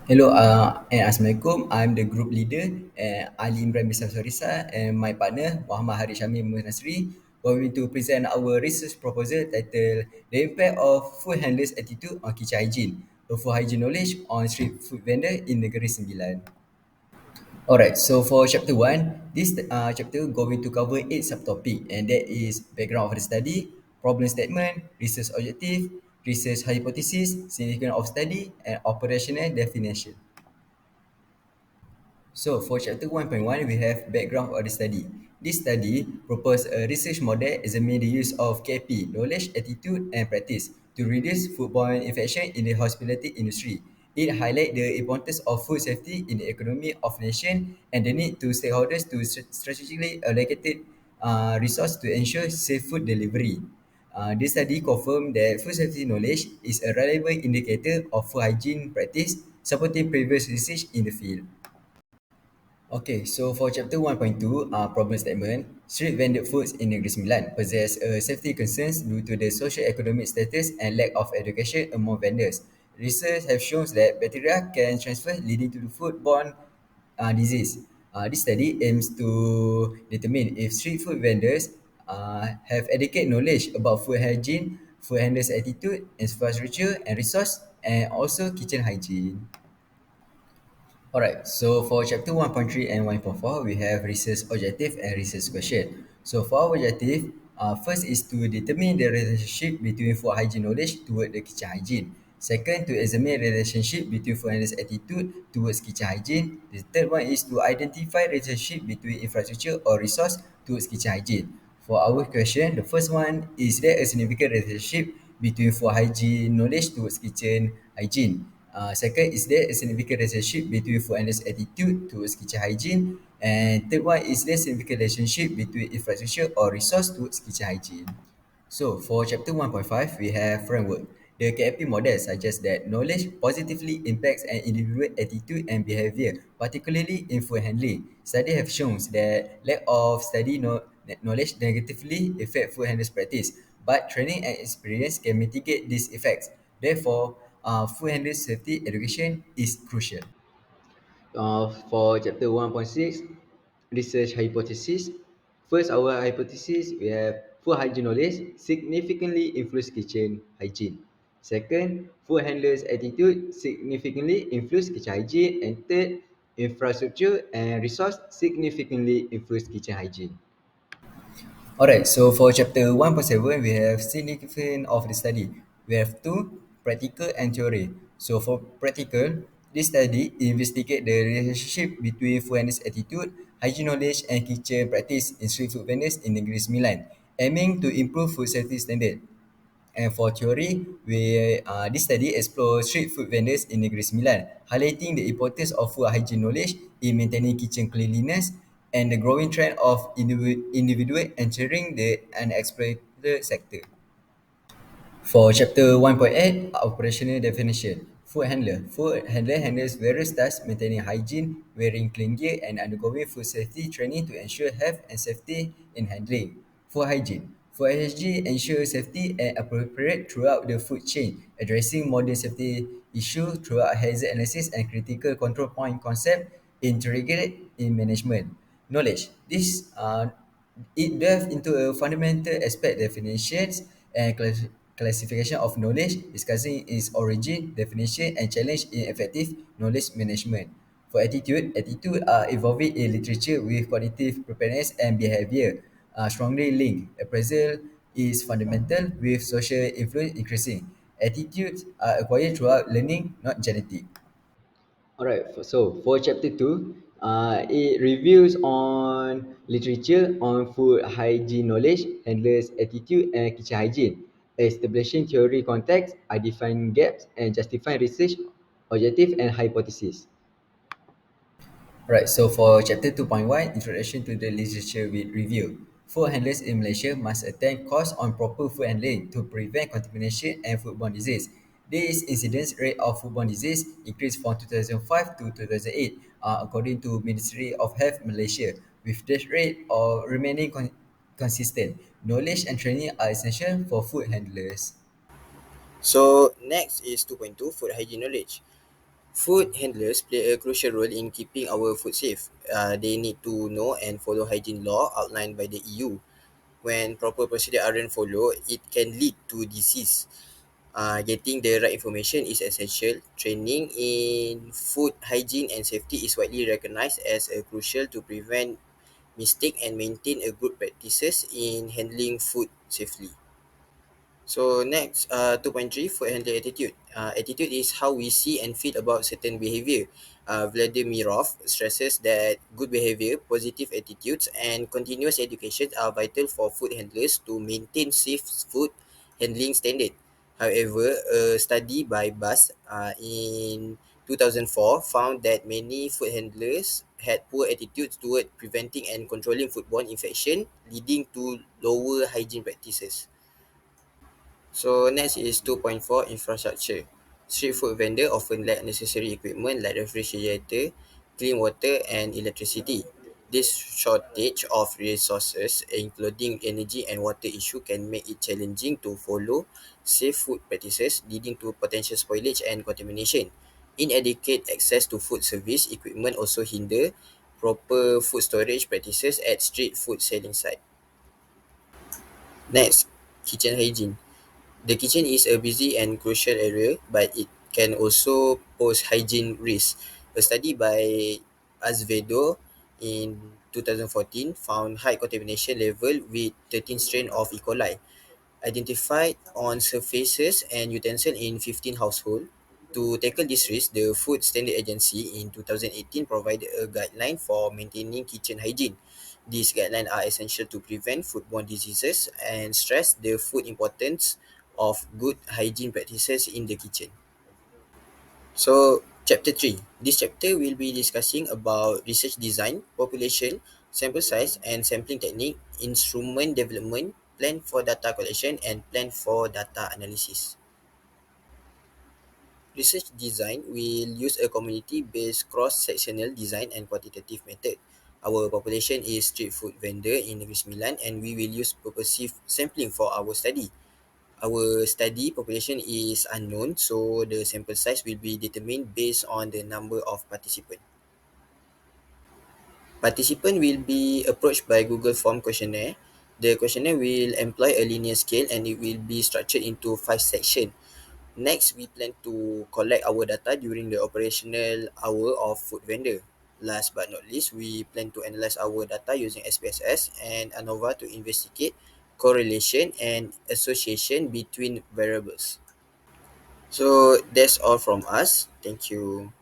Hello, and Assalamualaikum. I'm the group leader, Ali Imran bin Harisah, and my partner, Muhammad Harith Shamsul Musnazri. We're going to present our research proposal titled The Impact of Food Handlers' Attitude on Kitchen Hygiene, a food hygiene knowledge on street food vendor in Negeri Sembilan. Alright, so for chapter 1, this chapter going to cover 8 subtopic, and that is background of the study, problem statement, research objective, research hypothesis, significance of study, and operational definition. So for chapter 1.1, we have background of the study. This study proposed a research model examining the use of KP, knowledge, attitude, and practice to reduce foodborne infection in the hospitality industry. It highlights the importance of food safety in the economy of nation and the need to stakeholders to strategically allocated resource to ensure safe food delivery. This study confirmed that food safety knowledge is a reliable indicator of food hygiene practice, supporting previous research in the field. Okay, so for chapter 1.2, problem statement, street vended foods in Negeri Sembilan possess safety concerns due to the socio-economic status and lack of education among vendors. Research have shown that bacteria can transfer leading to the foodborne disease. This study aims to determine if street food vendors have adequate knowledge about food hygiene, food handlers' attitude, infrastructure and resource, and also kitchen hygiene. Alright, so for chapter 1.3 and 1.4, we have research objective and research question. So for our objective, first is to determine the relationship between food hygiene knowledge toward the kitchen hygiene. Second, to examine the relationship between food handlers' attitude towards kitchen hygiene. The third one is to identify relationship between infrastructure or resource towards kitchen hygiene. For our question, the first one is there a significant relationship between food hygiene knowledge towards kitchen hygiene? Second, is there a significant relationship between food handlers' attitude towards kitchen hygiene? And third one, is there a significant relationship between infrastructure or resource towards kitchen hygiene? So for chapter 1.5, we have framework. The KFP model suggests that knowledge positively impacts an individual attitude and behavior, particularly in food handling. Studies have shown that lack of knowledge negatively affect food handlers' practice, but training and experience can mitigate these effects. Therefore, food handlers' safety education is crucial. For chapter 1.6, research hypothesis. First, our hypothesis, we have food hygiene knowledge significantly influence kitchen hygiene. Second, food handlers' attitude significantly influence kitchen hygiene. And third, infrastructure and resource significantly influence kitchen hygiene. Alright, so for chapter 1.7, we have significance of the study. We have two, practical and theory. So for practical, this study investigate the relationship between food handlers' attitude, hygiene knowledge and kitchen practice in street food vendors in Negeri Sembilan, aiming to improve food safety standard. And for theory, this study explores street food vendors in Negeri Sembilan, highlighting the importance of food hygiene knowledge in maintaining kitchen cleanliness and the growing trend of individual entering the unexploited sector. For chapter 1.8, operational definition. Food handler. Food handler handles various tasks maintaining hygiene, wearing clean gear, and undergoing food safety training to ensure health and safety in handling. Food hygiene. Food hygiene ensures safety and appropriate throughout the food chain, addressing modern safety issues throughout hazard analysis and critical control point concept integrated in management. Knowledge. It delves into a fundamental aspect definitions and classification of knowledge, discussing its origin, definition, and challenge in effective knowledge management. For attitude are evolving in literature with cognitive preparedness and behavior strongly linked. Appraisal is fundamental with social influence increasing. Attitudes are acquired throughout learning, not genetic. Alright, so for chapter 2, it reviews on literature on food hygiene knowledge, handlers' attitude, and kitchen hygiene, establishing theory context, identifying gaps, and justifying research objective and hypothesis. Right, so for chapter 2.1, Introduction to the Literature with Review. Food handlers in Malaysia must attend course on proper food handling to prevent contamination and foodborne disease. This incidence rate of foodborne disease increased from 2005 to 2008, according to Ministry of Health Malaysia, with death rate of remaining consistent. Knowledge and training are essential for food handlers. So next is 2.2 food hygiene knowledge. Food handlers play a crucial role in keeping our food safe. They need to know and follow hygiene law outlined by the EU. When proper procedure aren't followed, it can lead to disease. Getting the right information is essential. Training in food hygiene and safety is widely recognized as a crucial to prevent mistake and maintain a good practices in handling food safely. So next, 2.3, food handler attitude. Attitude is how we see and feel about certain behavior. Vladimirov stresses that good behavior, positive attitudes, and continuous education are vital for food handlers to maintain safe food handling standard. However, a study by BUS in 2004 found that many food handlers had poor attitudes toward preventing and controlling foodborne infection, leading to lower hygiene practices. So next is 2.4, infrastructure. Street food vendor often lack necessary equipment like refrigerator, clean water and electricity. This shortage of resources, including energy and water issue, can make it challenging to follow safe food practices, leading to potential spoilage and contamination. Inadequate access to food service equipment also hinder proper food storage practices at street food selling site. Next, kitchen hygiene. The kitchen is a busy and crucial area, but it can also pose hygiene risks. A study by Azevedo in 2014 found high contamination level with 13 strain of E. coli identified on surfaces and utensils in 15 households. To tackle this risk, the Food Standard Agency in 2018 provided a guideline for maintaining kitchen hygiene. These guidelines are essential to prevent foodborne diseases and stress the food importance of good hygiene practices in the kitchen. So, chapter 3. This chapter will be discussing about research design, population, sample size and sampling technique, instrument development, plan for data collection and plan for data analysis. Research design will use a community-based cross-sectional design and quantitative method. Our population is street food vendor in Negeri Sembilan and we will use purposive sampling for our study. Our study population is unknown, so the sample size will be determined based on the number of participants. Participant will be approached by Google Form questionnaire. The questionnaire will employ a linear scale and it will be structured into 5 sections. Next, we plan to collect our data during the operational hour of food vendor. Last but not least, we plan to analyze our data using SPSS and ANOVA to investigate correlation and association between variables. So that's all from us. Thank you.